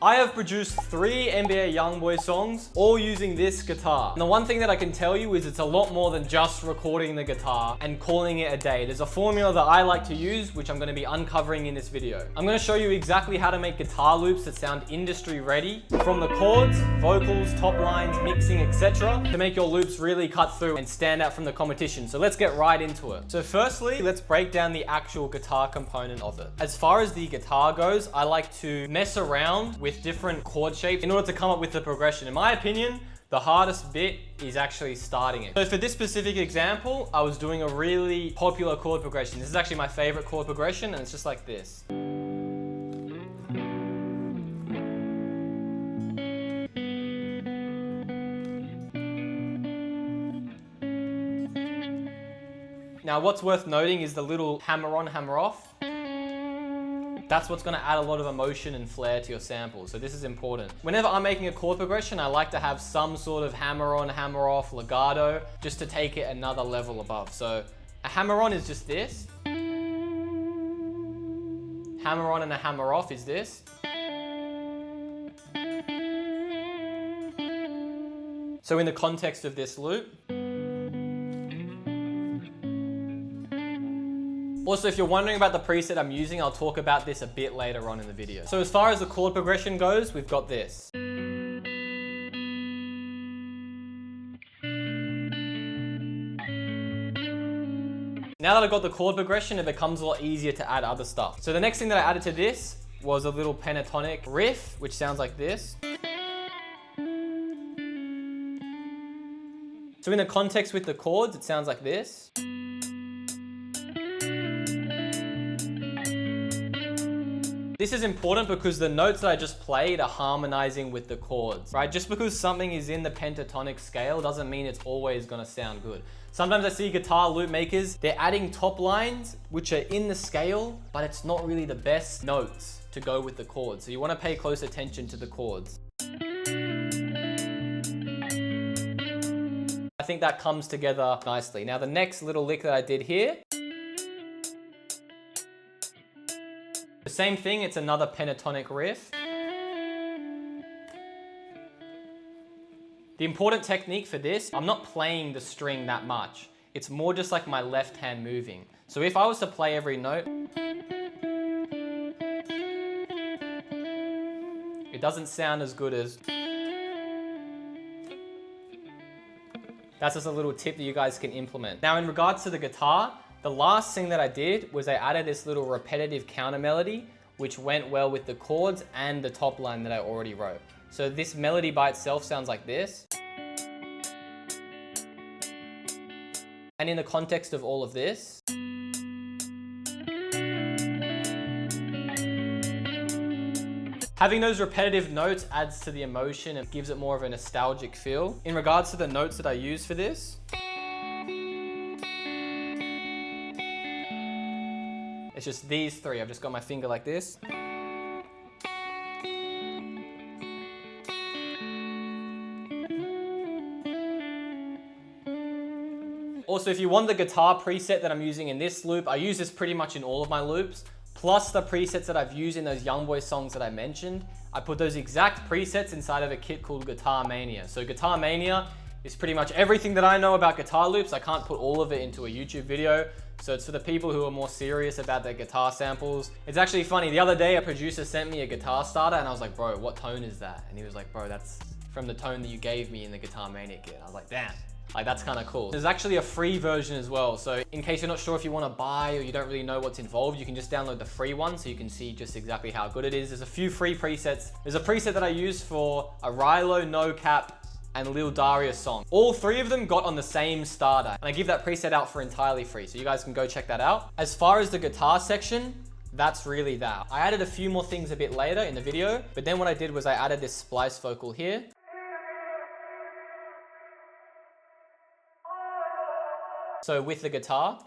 I have produced 3 NBA YoungBoy songs, all using this guitar. And the one thing that I can tell you is it's a lot more than just recording the guitar and calling it a day. There's a formula that I like to use, which I'm gonna be uncovering in this video. I'm gonna show you exactly how to make guitar loops that sound industry ready, from the chords, vocals, top lines, mixing, etc., to make your loops really cut through and stand out from the competition. So let's get right into it. So firstly, let's break down the actual guitar component of it. As far as the guitar goes, I like to mess around with different chord shapes in order to come up with the progression. In my opinion, the hardest bit is actually starting it. So for this specific example, I was doing a really popular chord progression. This is actually my favorite chord progression, and it's just like this. Now, what's worth noting is the little hammer on, hammer off. That's what's gonna add a lot of emotion and flair to your sample. So this is important. Whenever I'm making a chord progression, I like to have some sort of hammer on, hammer off, legato, just to take it another level above. So a hammer on is just this. Hammer on and a hammer off is this. So in the context of this loop, also, if you're wondering about the preset I'm using, I'll talk about this a bit later on in the video. So as far as the chord progression goes, we've got this. Now that I've got the chord progression, it becomes a lot easier to add other stuff. So the next thing that I added to this was a little pentatonic riff, which sounds like this. So in the context with the chords, it sounds like this. This is important because the notes that I just played are harmonizing with the chords, right? Just because something is in the pentatonic scale doesn't mean it's always gonna sound good. Sometimes I see guitar loop makers, they're adding top lines which are in the scale, but it's not really the best notes to go with the chords. So you wanna pay close attention to the chords. I think that comes together nicely. Now the next little lick that I did here, the same thing, it's another pentatonic riff. The important technique for this, I'm not playing the string that much. It's more just like my left hand moving. So if I was to play every note, it doesn't sound as good as. That's just a little tip that you guys can implement. Now in regards to the guitar, the last thing that I did was I added this little repetitive counter melody, which went well with the chords and the top line that I already wrote. So this melody by itself sounds like this. And in the context of all of this, having those repetitive notes adds to the emotion and gives it more of a nostalgic feel. In regards to the notes that I use for this, it's just these 3. I've just got my finger like this. Also, if you want the guitar preset that I'm using in this loop, I use this pretty much in all of my loops, plus the presets that I've used in those YoungBoy songs that I mentioned. I put those exact presets inside of a kit called Guitar Mania. So Guitar Mania is pretty much everything that I know about guitar loops. I can't put all of it into a YouTube video. So it's for the people who are more serious about their guitar samples. It's actually funny, the other day a producer sent me a guitar starter and I was like, bro, what tone is that? And he was like, bro, that's from the tone that you gave me in the Guitar Mania kit. I was like, damn, like that's kind of cool. There's actually a free version as well. So in case you're not sure if you want to buy or you don't really know what's involved, you can just download the free one so you can see just exactly how good it is. There's a few free presets. There's a preset that I use for a Rylo, No Cap, and Lil Darius song. All 3 of them got on the same starter, and I give that preset out for entirely free, so you guys can go check that out. As far as the guitar section, that's really that. I added a few more things a bit later in the video, but then what I did was I added this splice vocal here. So with the guitar.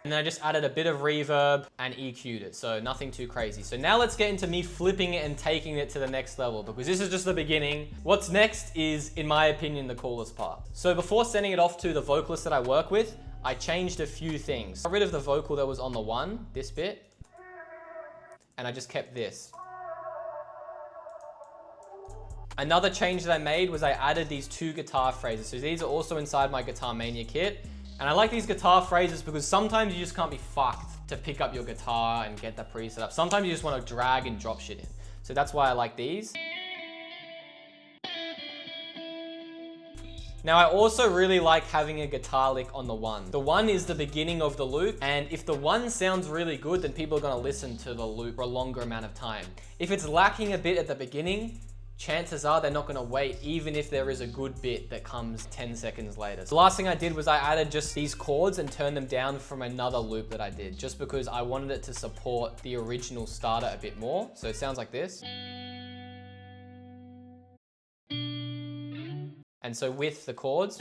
And then I just added a bit of reverb and EQ'd it, so nothing too crazy. So now let's get into me flipping it and taking it to the next level, because this is just the beginning. What's next is, in my opinion, the coolest part. So before sending it off to the vocalist that I work with, I changed a few things. Got rid of the vocal that was on the 1, this bit, and I just kept this. Another change that I made was I added these 2 guitar phrases. So these are also inside my Guitar Mania kit. And I like these guitar phrases because sometimes you just can't be fucked to pick up your guitar and get the preset up. Sometimes you just want to drag and drop shit in. So that's why I like these. Now I also really like having a guitar lick on the 1. The 1 is the beginning of the loop, and if the 1 sounds really good, then people are gonna listen to the loop for a longer amount of time. If it's lacking a bit at the beginning, chances are they're not gonna wait, even if there is a good bit that comes 10 seconds later. So the last thing I did was I added just these chords and turned them down from another loop that I did, just because I wanted it to support the original starter a bit more. So it sounds like this. And so with the chords.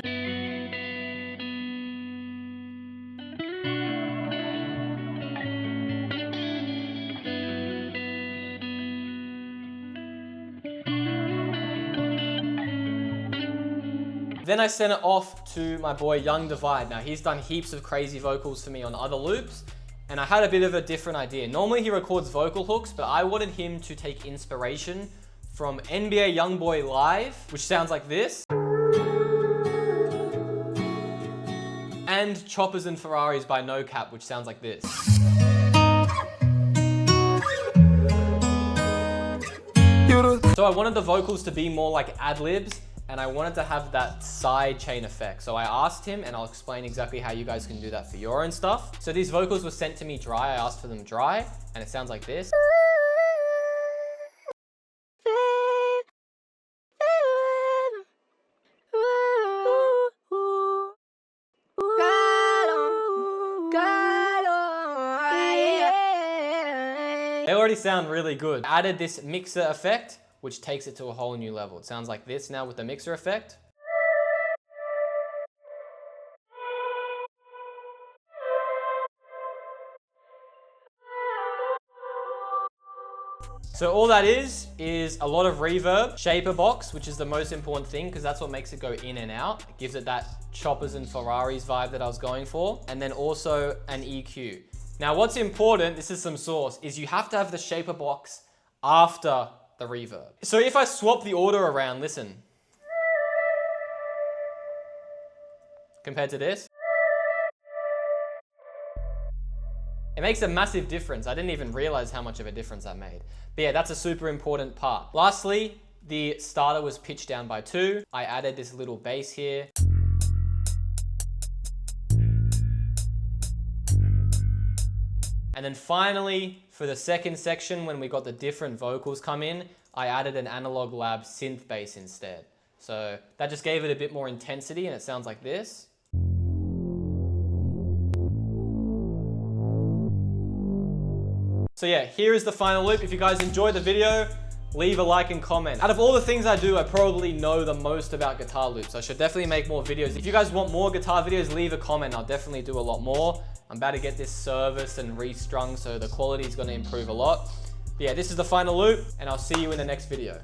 Then I sent it off to my boy Young Divide. Now he's done heaps of crazy vocals for me on other loops, and I had a bit of a different idea. Normally he records vocal hooks, but I wanted him to take inspiration from NBA YoungBoy Live, which sounds like this. And Choppers and Ferraris by No Cap, which sounds like this. So I wanted the vocals to be more like ad-libs, and I wanted to have that side chain effect. So I asked him, and I'll explain exactly how you guys can do that for your own stuff. So these vocals were sent to me dry. I asked for them dry, and it sounds like this. They already sound really good. I added this mixer effect, which takes it to a whole new level. It sounds like this now with the mixer effect. So all that is a lot of reverb, shaper box, which is the most important thing because that's what makes it go in and out. It gives it that Choppers and Ferraris vibe that I was going for. And then also an EQ. Now what's important, this is some sauce, is you have to have the shaper box after the reverb. So if I swap the order around, listen. Compared to this. It makes a massive difference. I didn't even realize how much of a difference that made. But yeah, that's a super important part. Lastly, the starter was pitched down by 2. I added this little bass here. And then finally, for the second section, when we got the different vocals come in, I added an Analog Lab synth bass instead. So that just gave it a bit more intensity, and it sounds like this. So yeah, here is the final loop. If you guys enjoyed the video, leave a like and comment. Out of all the things I do, I probably know the most about guitar loops. I should definitely make more videos. If you guys want more guitar videos, leave a comment. I'll definitely do a lot more. I'm about to get this serviced and restrung, so the quality is going to improve a lot. But yeah, this is the final loop, and I'll see you in the next video.